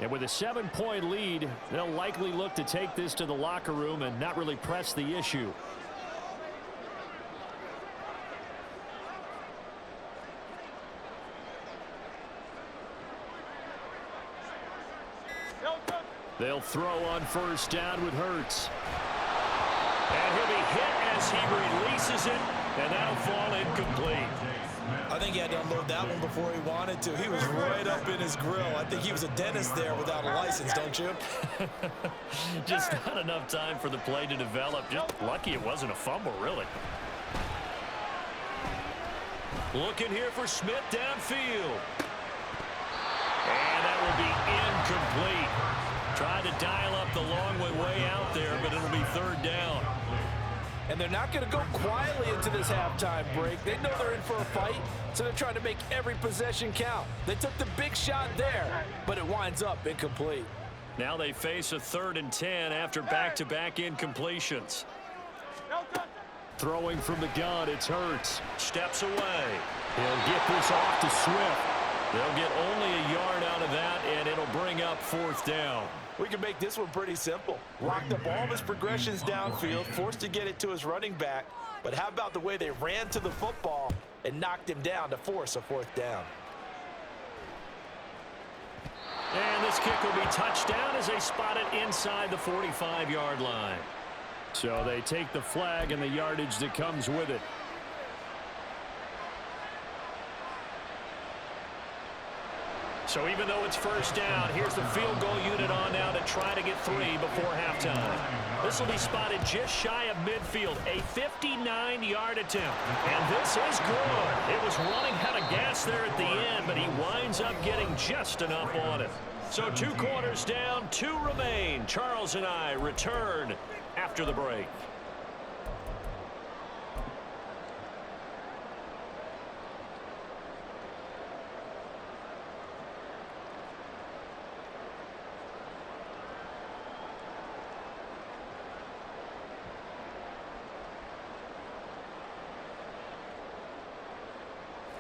And with a 7-point lead, they'll likely look to take this to the locker room and not really press the issue. They'll throw on first down with Hurts. And he'll be hit as he releases it, and that'll fall incomplete. I think he had to unload that one before he wanted to. He was right up in his grill. I think he was a dentist there without a license, don't you? Just not enough time for the play to develop. Just lucky it wasn't a fumble, really. Looking here for Smith downfield. And that will be incomplete. Tried to dial up the long way out there, but it'll be third down. And they're not going to go quietly into this halftime break. They know they're in for a fight, so they're trying to make every possession count. They took the big shot there, but it winds up incomplete. Now they face a 3rd and 10 after back-to-back incompletions. Throwing from the gun, it's Hurts. Steps away. He'll get this off to Swift. They'll get only a yard out of that, and it'll bring up 4th down. We can make this one pretty simple. Locked up all of his progressions downfield, forced to get it to his running back. But how about the way they ran to the football and knocked him down to force a 4th down? And this kick will be touchdown as they spot it inside the 45-yard line. So they take the flag and the yardage that comes with it. So even though it's first down, here's the field goal unit on now to try to get 3 before halftime. This will be spotted just shy of midfield, a 59-yard attempt. And this is good. It was running out of gas there at the end, but he winds up getting just enough on it. So 2 quarters down, 2 remain. Charles and I return after the break.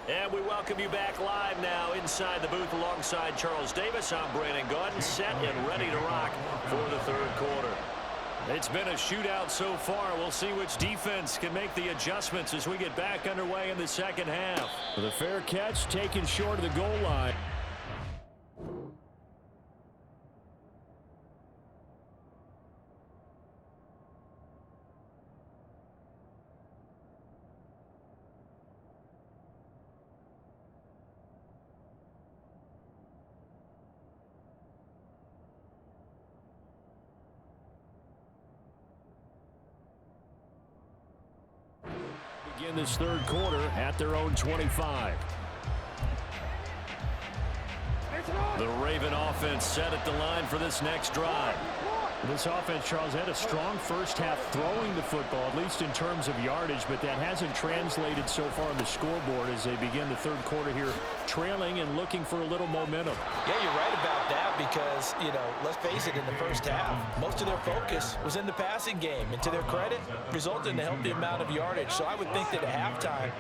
And we welcome you back live now inside the booth alongside Charles Davis. I'm Brandon Gaudin, set and ready to rock for the 3rd quarter. It's been a shootout so far. We'll see which defense can make the adjustments as we get back underway in the 2nd half. The fair catch taken short of the goal line. Begin this 3rd quarter at their own 25. The Raven offense set at the line for this next drive. This offense, Charles, had a strong first half throwing the football, at least in terms of yardage, but that hasn't translated so far on the scoreboard as they begin the 3rd quarter here, trailing and looking for a little momentum. Yeah, you're right about that because, let's face it, in the first half, most of their focus was in the passing game. And to their credit, resulted in a healthy amount of yardage. So I would think that at halftime,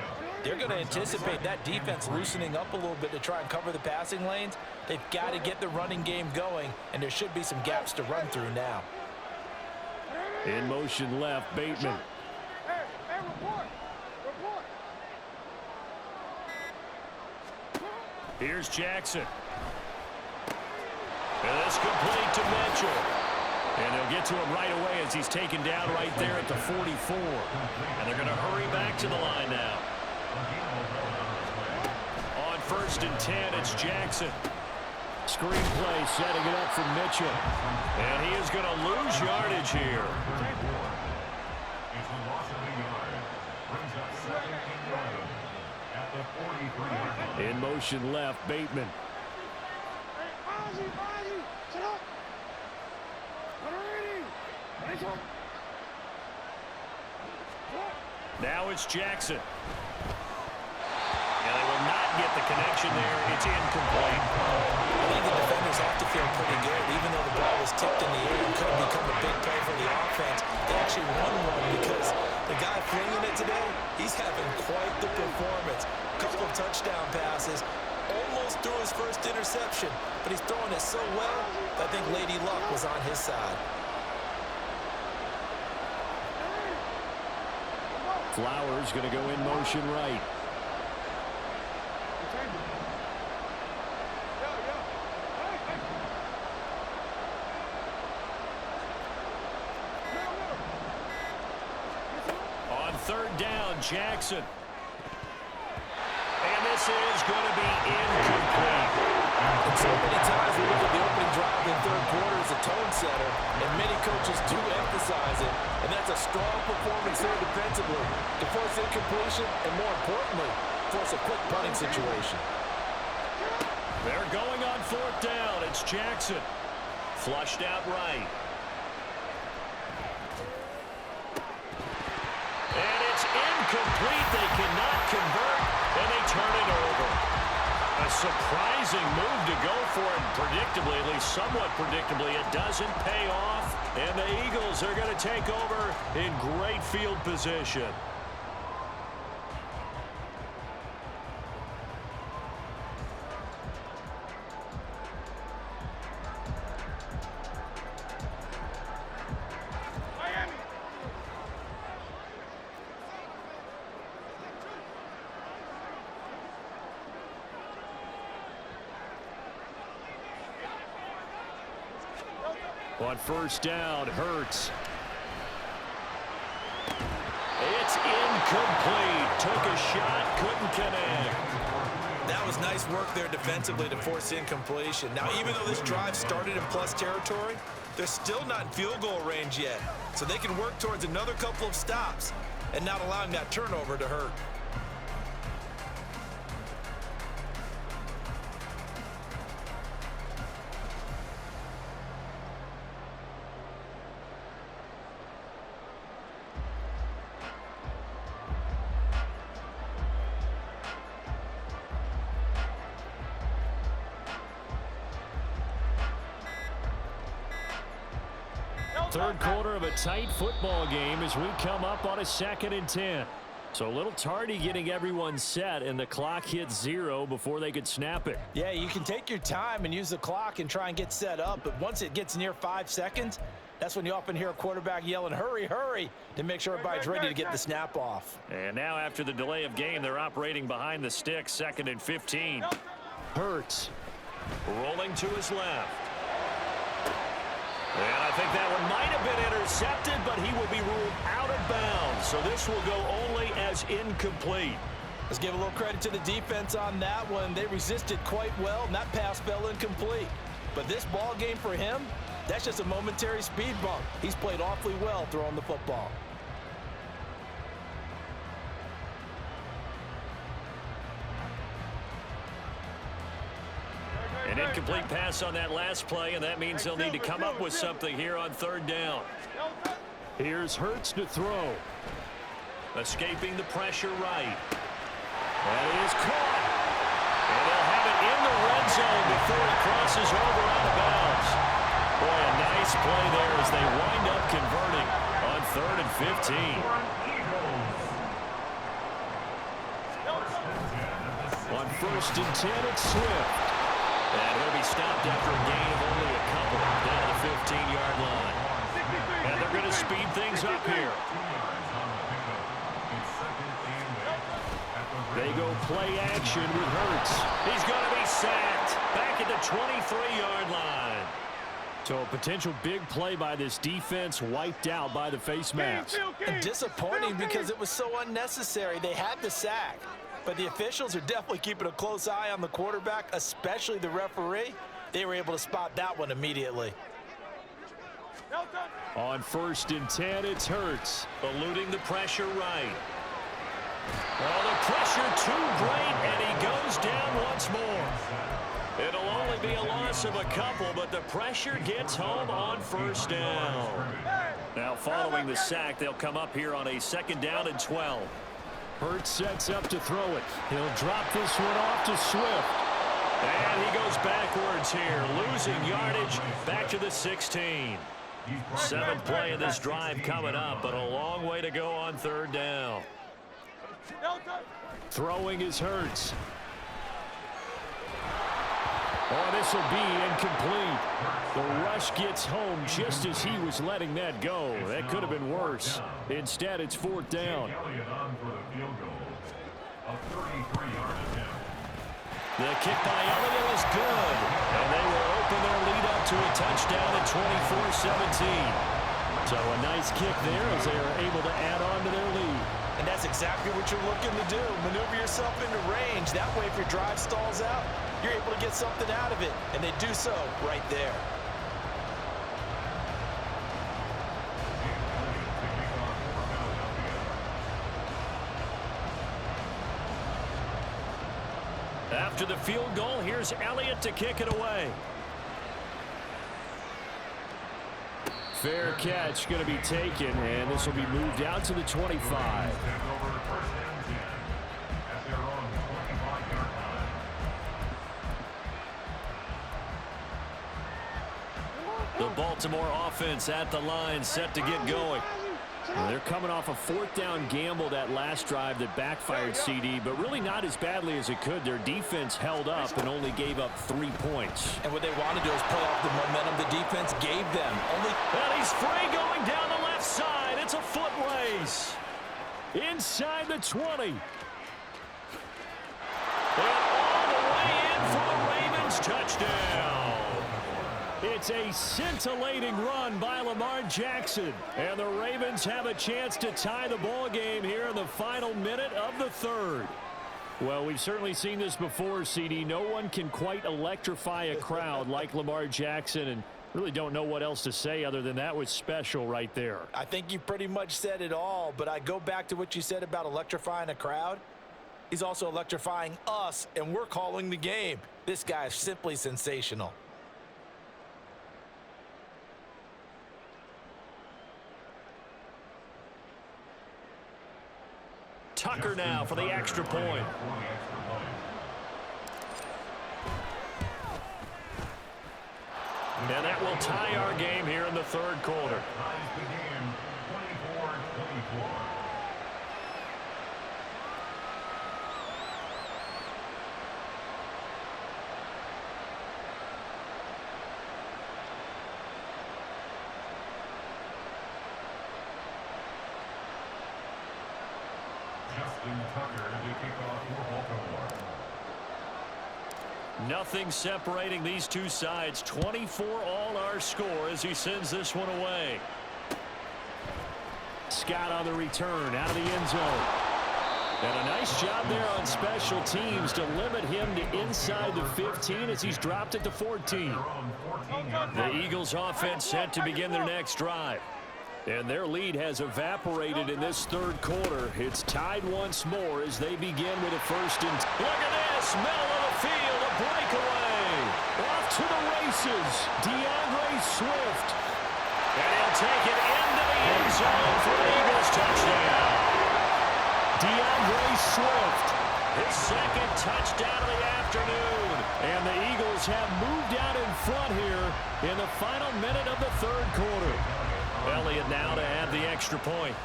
they're going to anticipate that defense loosening up a little bit to try and cover the passing lanes. They've got to get the running game going, and there should be some gaps to run through now. In motion left, Bateman. Here's Jackson. And this complete to Mitchell. And they'll get to him right away as he's taken down right there at the 44. And they're going to hurry back to the line now. On 1st and 10, it's Jackson. Screenplay setting it up for Mitchell. And he is going to lose yardage here. In motion left, Bateman. Now it's Jackson. And they will not get the connection there. It's incomplete. I think the defenders have to feel pretty good. Even though the ball was tipped in the air and could have become a big play for the offense, they actually won one because the guy flinging it today, he's having quite the performance. A couple of touchdown passes, almost just threw his first interception, but he's throwing it so well that I think Lady Luck was on his side. Flowers going to go in motion right. On third down, Jackson. And this is going to be incomplete. And so many times we look at the opening drive in third quarter as a tone setter, and many coaches do emphasize it, and that's a strong performance there defensively to force incompletion and, more importantly, force a quick punting situation. They're going on fourth down. It's Jackson. Flushed out right. And it's incomplete. They cannot convert, and they turn it over. A surprising move to go for it. Predictably, at least somewhat predictably, it doesn't pay off. And the Eagles are going to take over in great field position. On first down, Hurts. It's incomplete. Took a shot, couldn't connect. That was nice work there defensively to force incompletion. Now, even though this drive started in plus territory, they're still not in field goal range yet. So they can work towards another couple of stops and not allowing that turnover to hurt. Third quarter of a tight football game as we come up on a 2nd and 10. So a little tardy getting everyone set, and the clock hits 0 before they could snap it. Yeah, you can take your time and use the clock and try and get set up, but once it gets near 5 seconds, that's when you often hear a quarterback yelling, hurry, hurry, to make sure everybody's ready to get the snap off. And now after the delay of game, they're operating behind the sticks, 2nd and 15. Hurts rolling to his left. And I think that one might have been intercepted, but he will be ruled out of bounds. So this will go only as incomplete. Let's give a little credit to the defense on that one. They resisted quite well, and that pass fell incomplete. But this ball game for him, that's just a momentary speed bump. He's played awfully well throwing the football. An incomplete pass on that last play, and that means they'll need to come up with something here on third down. Here's Hurts to throw. Escaping the pressure right. That is caught. And they'll have it in the red zone before it crosses over out of bounds. Boy, a nice play there as they wind up converting on 3rd and 15. On 1st and 10, it's Swift. And he'll be stopped after a gain of only a couple down to the 15-yard line. And they're going to speed things up here. They go play action with Hurts. He's going to be sacked back at the 23-yard line. So a potential big play by this defense wiped out by the face mask. And disappointing because it was so unnecessary. They had the sack. But the officials are definitely keeping a close eye on the quarterback, especially the referee. They were able to spot that one immediately. On 1st and 10, it's Hurts, eluding the pressure right. Well, the pressure too great, and he goes down once more. It'll only be a loss of a couple, but the pressure gets home on 1st down. Now, following the sack, they'll come up here on a 2nd down and 12. Hurts sets up to throw it. He'll drop this one off to Swift. And he goes backwards here, losing yardage back to the 16. 7th play of this drive coming up, but a long way to go on 3rd down. Throwing is Hurts. Oh, this will be incomplete. The rush gets home just as he was letting that go. That could have been worse. Instead, it's fourth down. The kick by Elliott is good. And they will open their lead up to a touchdown at 24-17. So a nice kick there as they are able to add on to their lead. And that's exactly what you're looking to do. Maneuver yourself into range. That way, if your drive stalls out, you're able to get something out of it. And they do so right there. After the field goal, here's Elliott to kick it away. Fair catch going to be taken, and this will be moved out to the 25. The Baltimore offense at the line, set to get going. Well, they're coming off a fourth down gamble that last drive that backfired CD, but really not as badly as it could. Their defense held up and only gave up 3 points. And what they want to do is play off the momentum the defense gave them. And he's free going down the left side. It's a foot race. Inside the 20. And all the way in for the Ravens touchdown. It's a scintillating run by Lamar Jackson. And the Ravens have a chance to tie the ball game here in the final minute of the third. Well, we've certainly seen this before, CD. No one can quite electrify a crowd like Lamar Jackson, and really don't know what else to say other than that was special right there. I think you pretty much said it all, but I go back to what you said about electrifying a crowd. He's also electrifying us, and we're calling the game. This guy is simply sensational. Tucker now for the extra point. And that will tie our game here in the third quarter. Nothing separating these two sides. 24 all our score as he sends this one away. Scott on the return out of the end zone. And a nice job there on special teams to limit him to inside the 15 as he's dropped it to 14. The Eagles offense set to begin their next drive. And their lead has evaporated in this third quarter. It's tied once more as they begin with a first and... Look at this! Middle of the field, a breakaway! Off to the races, DeAndre Swift. And he'll take it into the end zone for an Eagles touchdown. DeAndre Swift, his second touchdown of the afternoon. And the Eagles have moved out in front here in the final minute of the third quarter. Elliott now to add the extra point.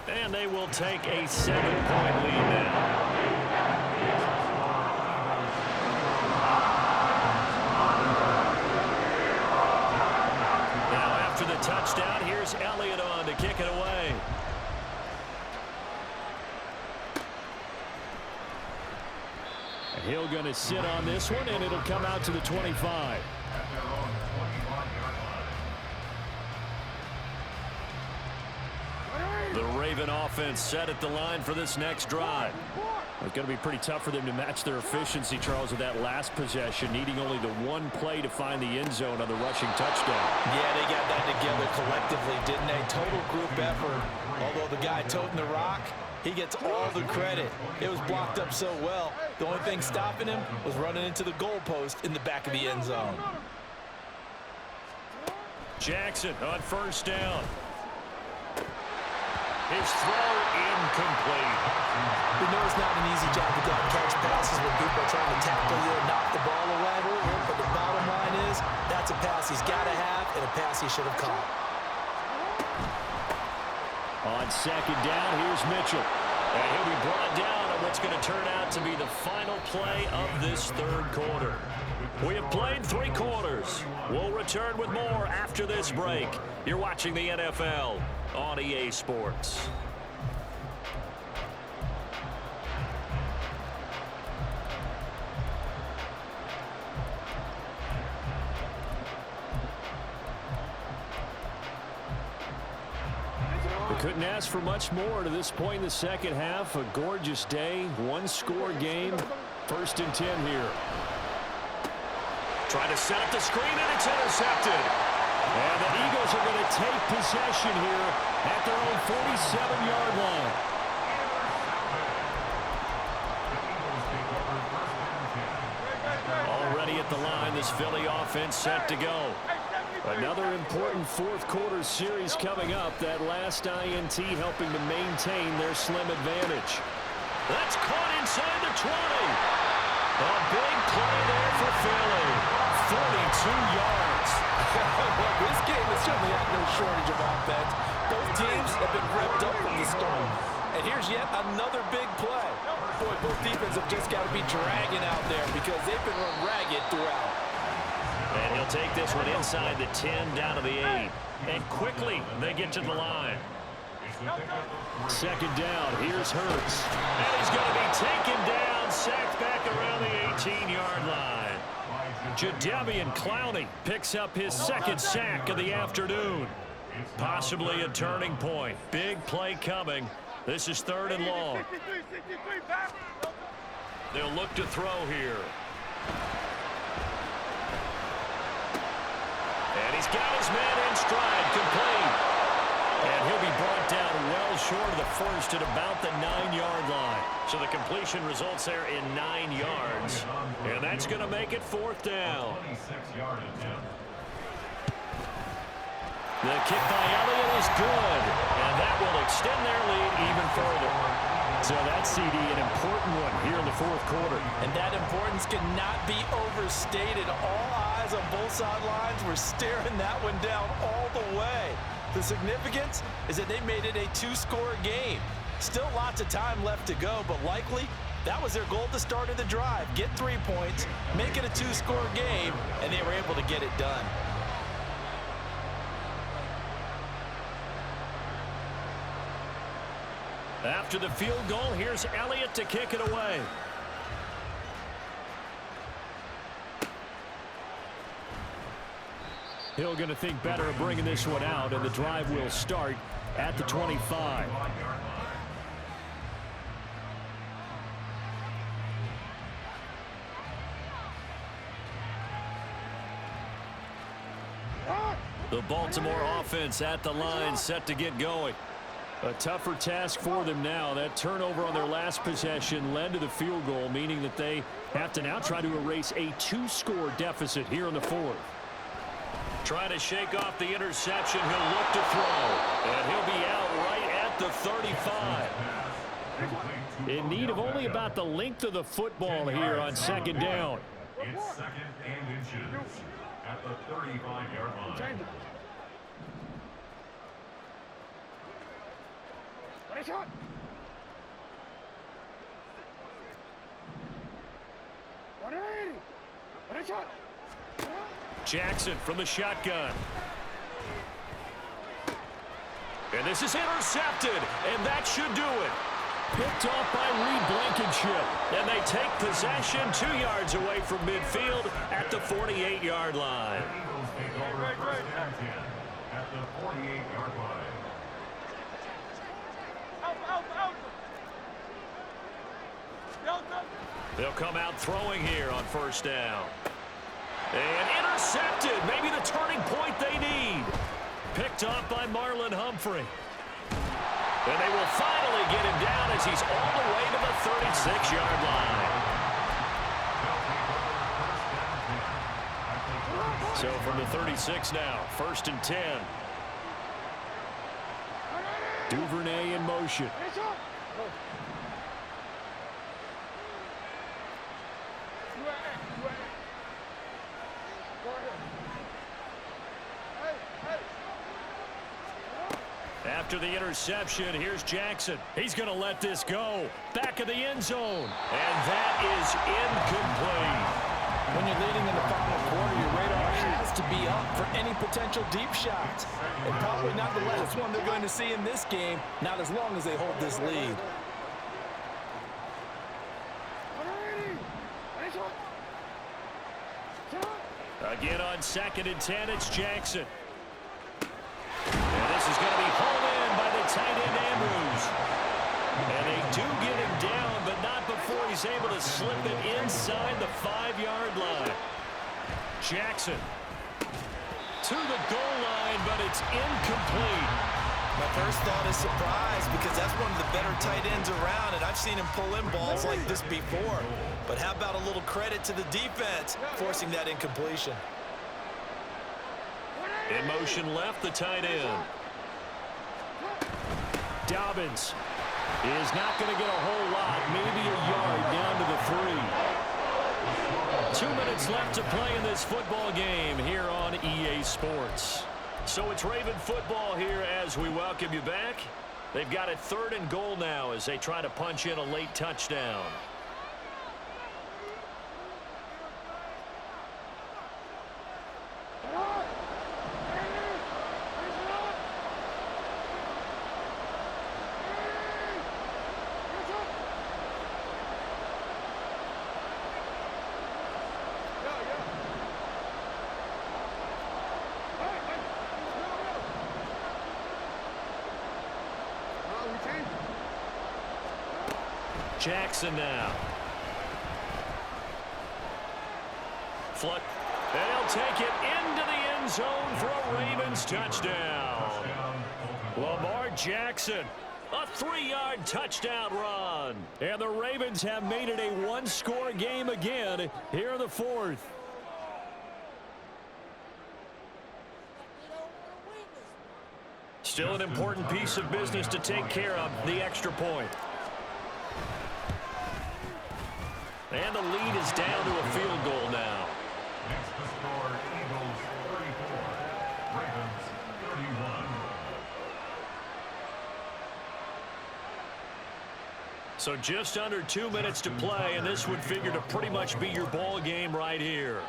And they will take a 7-point lead now. Now after the touchdown, here's Elliott on to kick it away. Hill going to sit on this one, and it'll come out to the 25. The Raven offense set at the line for this next drive. It's going to be pretty tough for them to match their efficiency, Charles, with that last possession, needing only the one play to find the end zone on the rushing touchdown. Yeah, they got that together collectively, didn't they? Total group effort. Although the guy toting the rock, he gets all the credit. It was blocked up so well. The only thing stopping him was running into the goalpost in the back of the end zone. Jackson on first down. His throw incomplete. We know it's not an easy job to go and catch passes when people are trying to tackle you and knock the ball away. But the bottom line is, that's a pass he's got to have and a pass he should have caught. On second down, here's Mitchell. And he'll be brought down on what's going to turn out to be the final play of this third quarter. We have played 3 quarters. We'll return with more after this break. You're watching the NFL on EA Sports. Couldn't ask for much more to this point in the second half. A gorgeous day, one-score game. 1st and 10 here. Trying to set up the screen, and it's intercepted. And the Eagles are going to take possession here at their own 47-yard line. Already at the line, this Philly offense set to go. Another important fourth quarter series coming up. That last INT helping to maintain their slim advantage. That's caught inside the 20. A big play there for Philly. 42 yards. Well, this game has certainly had no shortage of offense. Both teams have been revved up from the start. And here's yet another big play. Boy, both defenses have just got to be dragging out there because they've been run ragged throughout. And he'll take this one inside the 10 down to the 8. And quickly they get to the line. 2nd down. Here's Hurts. And he's going to be taken down, sacked back around the 18-yard line. Jadeveon Clowney picks up his 2nd sack of the afternoon. Possibly a turning point. Big play coming. This is 3rd and long. They'll look to throw here. And he's got his man in stride, complete. And he'll be brought down well short of the first at about the 9-yard line. So the completion results there in 9 yards. And that's going to make it 4th down. The kick by Elliott is good. And that will extend their lead even further. So that CD, an important one here in the 4th quarter. And that importance cannot be overstated. All eyes on both sidelines were staring that one down all the way. The significance is that they made it a 2-score game. Still lots of time left to go, but likely that was their goal at the start of the drive. Get 3 points, make it a 2-score game, and they were able to get it done. After the field goal, here's Elliott to kick it away. Hill going to think better of bringing this one out, and the drive will start at the 25. The Baltimore offense at the line, set to get going. A tougher task for them now. That turnover on their last possession led to the field goal, meaning that they have to now try to erase a 2-score deficit here in the 4th. Trying to shake off the interception. He'll look to throw. And he'll be out right at the 35. In need of only about the length of the football here on 2nd down. It's 2nd and inches at the 35-yard line. Jackson from the shotgun. And this is intercepted, and that should do it. Picked off by Reed Blankenship. And they take possession 2 yards away from midfield at the 48-yard line. Eagles take over 1st and 10 at the 48-yard line. They'll come out throwing here on 1st down. And intercepted. Maybe the turning point they need. Picked off by Marlon Humphrey. And they will finally get him down as he's all the way to the 36-yard line. So from the 36 now, 1st and 10. Duvernay in motion. After the interception, here's Jackson. He's going to let this go. Back of the end zone. And that is incomplete. When you're leading in the final quarter, your radar has to be up for any potential deep shots. And probably not the last one they're going to see in this game, not as long as they hold this lead. Again on 2nd and 10, it's Jackson. And this is going to be hauled in by the tight end, Andrews. And they do get him down, but not before he's able to slip it inside the 5-yard line. Jackson to the goal line, but it's incomplete. My first thought is surprise because that's one of the better tight ends around, and I've seen him pull in balls like this before. But how about a little credit to the defense forcing that incompletion? In motion left, the tight end. Dobbins is not going to get a whole lot, maybe a yard down to the 3. 2 minutes left to play in this football game here on EA Sports. So it's Raven football here as we welcome you back. They've got it 3rd and goal now as they try to punch in a late touchdown. Jackson now. Fluck. And he'll take it into the end zone for a Ravens touchdown. Lamar Jackson, a 3-yard touchdown run. And the Ravens have made it a 1-score game again here in the 4th. Still an important piece of business to take care of, the extra point. And the lead is down to a field goal now. Next to score, Eagles 34, Ravens 31. So just under 2 minutes to play, and this would figure to pretty much be your ball game right here.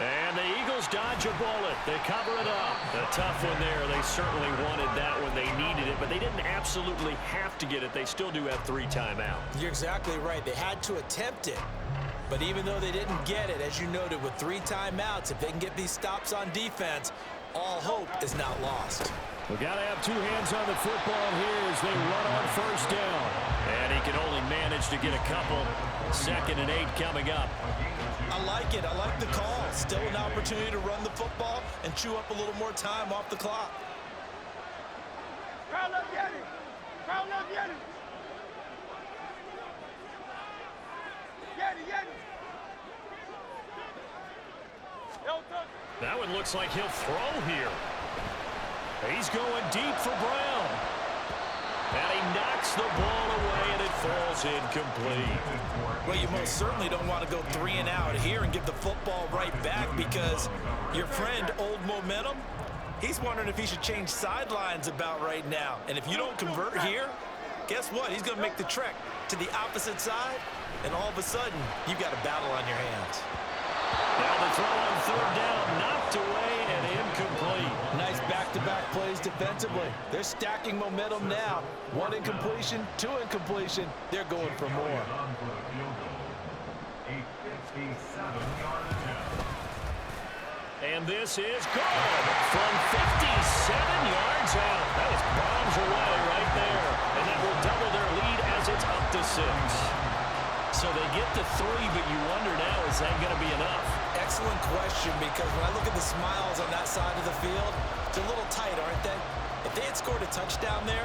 And the Eagles dodge a bullet. They cover it up. A tough one there. They certainly wanted that when they needed it, but they didn't absolutely have to get it. They still do have 3 timeouts. You're exactly right. They had to attempt it. But even though they didn't get it, as you noted, with 3 timeouts, if they can get these stops on defense, all hope is not lost. We've got to have 2 hands on the football here as they run on 1st down. And he can only manage to get a couple. 2nd and 8 coming up. I like it. I like the call. Still an opportunity to run the football and chew up a little more time off the clock. That one looks like he'll throw here. He's going deep for Brown. And he knocks the ball away, and it falls incomplete. Well, you most certainly don't want to go 3 and out here and give the football right back because your friend, Old Momentum, he's wondering if he should change sidelines about right now. And if you don't convert here, guess what? He's going to make the trek to the opposite side, and all of a sudden, you've got a battle on your hands. Now the throw on 3rd down, knocked away and incomplete. Nice back-to-back plays defensively. They're stacking momentum now. 1 incompletion, 2 incompletion. They're going for more. On for the field goal. A 57-yard attempt. And this is good from 57 yards out. That was bombs away right there. And that will double their lead as it's up to 6. So they get to 3, but you wonder now, is that going to be enough? Excellent question, because when I look at the smiles on that side of the field, they're a little tight, aren't they? If they had scored a touchdown there,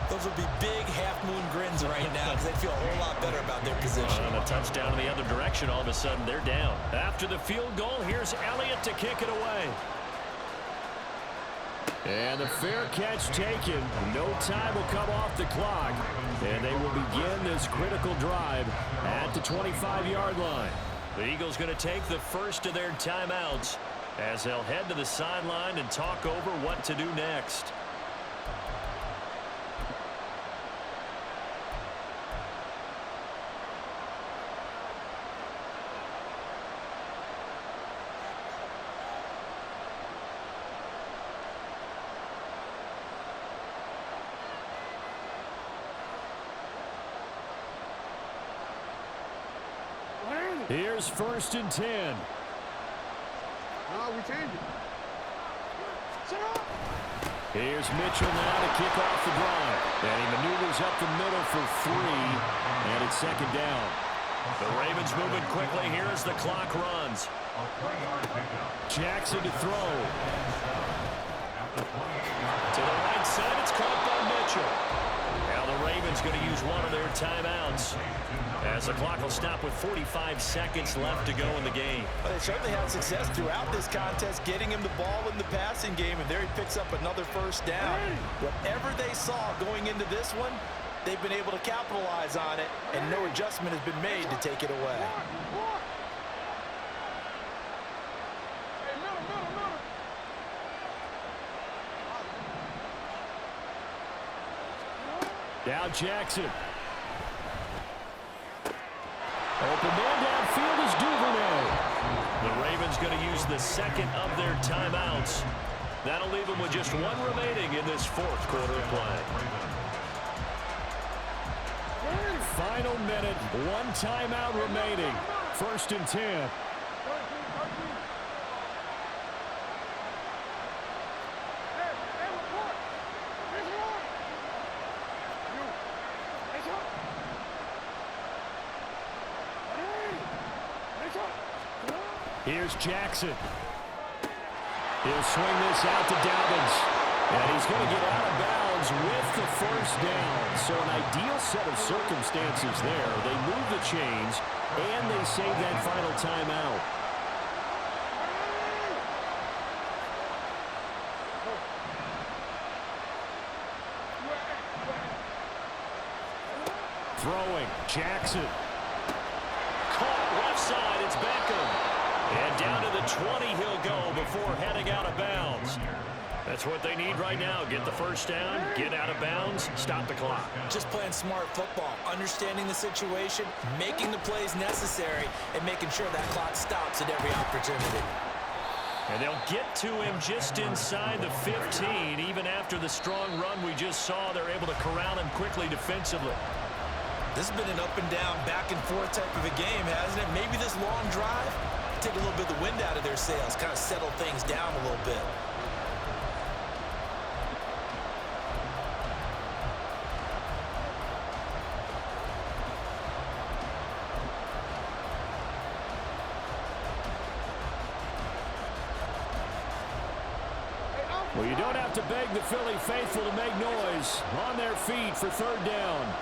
those would be big half-moon grins right now because they'd feel a whole lot better about their position. And a touchdown in the other direction, all of a sudden they're down. After the field goal, here's Elliott to kick it away. And the fair catch taken. No time will come off the clock. And they will begin this critical drive at the 25-yard line. The Eagles going to take the first of their timeouts as they'll head to the sideline and talk over what to do next. Here's 1st and 10. No, we changed it. Sit up. Here's Mitchell now to kick off the drive. And he maneuvers up the middle for 3. And it's 2nd down. The Ravens moving quickly here as the clock runs. A 20-yard pickup. Jackson to throw. To the right side, it's caught by Mitchell. Now the Ravens going to use one of their timeouts, as the clock will stop with 45 seconds left to go in the game. Well, they certainly had success throughout this contest, getting him the ball in the passing game, and there he picks up another 1st down. Whatever they saw going into this one, they've been able to capitalize on it, and no adjustment has been made to take it away. Now Jackson. Open man downfield is Duvernay. The Ravens going to use the 2nd of their timeouts. That'll leave them with just one remaining in this 4th quarter of play. Final minute, 1 timeout remaining. 1st and 10. Here's Jackson. He'll swing this out to Dobbins. And he's going to get out of bounds with the 1st down. So an ideal set of circumstances there. They move the chains, and they save that final timeout. Throwing, Jackson. Caught left side, it's Beckham. And down to the 20 he'll go before heading out of bounds. That's what they need right now. Get the 1st down, get out of bounds, stop the clock. Just playing smart football, understanding the situation, making the plays necessary, and making sure that clock stops at every opportunity. And they'll get to him just inside the 15. Even after the strong run we just saw, they're able to corral him quickly defensively. This has been an up and down, back and forth type of a game, hasn't it? Maybe this long drive, take a little bit of the wind out of their sails, kind of settle things down a little bit. Well, you don't have to beg the Philly faithful to make noise. On their feet for 3rd down.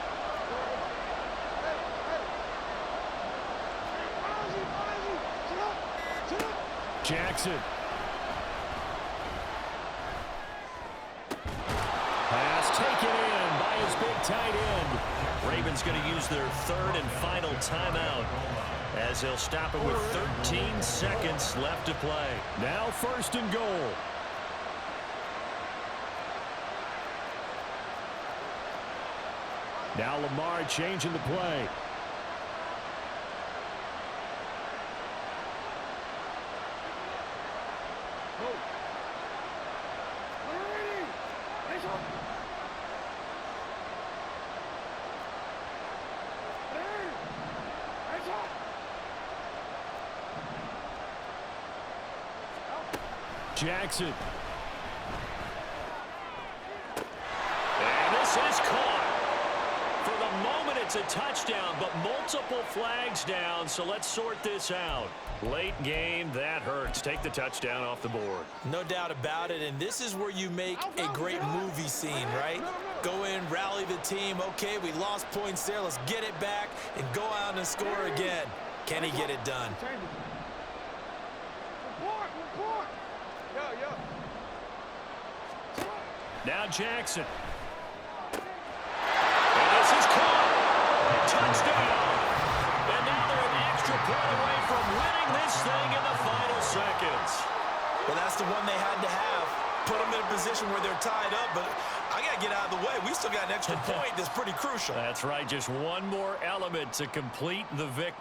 Jackson. Pass taken in by his big tight end. Ravens going to use their 3rd and final timeout, as they'll stop it with 13 seconds left to play. Now 1st and goal. Now Lamar changing the play. Jackson. And this is caught. For the moment, it's a touchdown, but multiple flags down, so let's sort this out. Late game, that hurts. Take the touchdown off the board. No doubt about it, and this is where you make a great movie scene, right? Go in, rally the team. Okay, we lost points there. Let's get it back and go out and score again. Can he get it done? Now Jackson. And this is caught. Touchdown. And now they're an extra point away from winning this thing in the final seconds. Well, that's the one they had to have. Put them in a position where they're tied up, but I got to get out of the way. We still got an extra point that's pretty crucial. That's right, just one more element to complete the victory.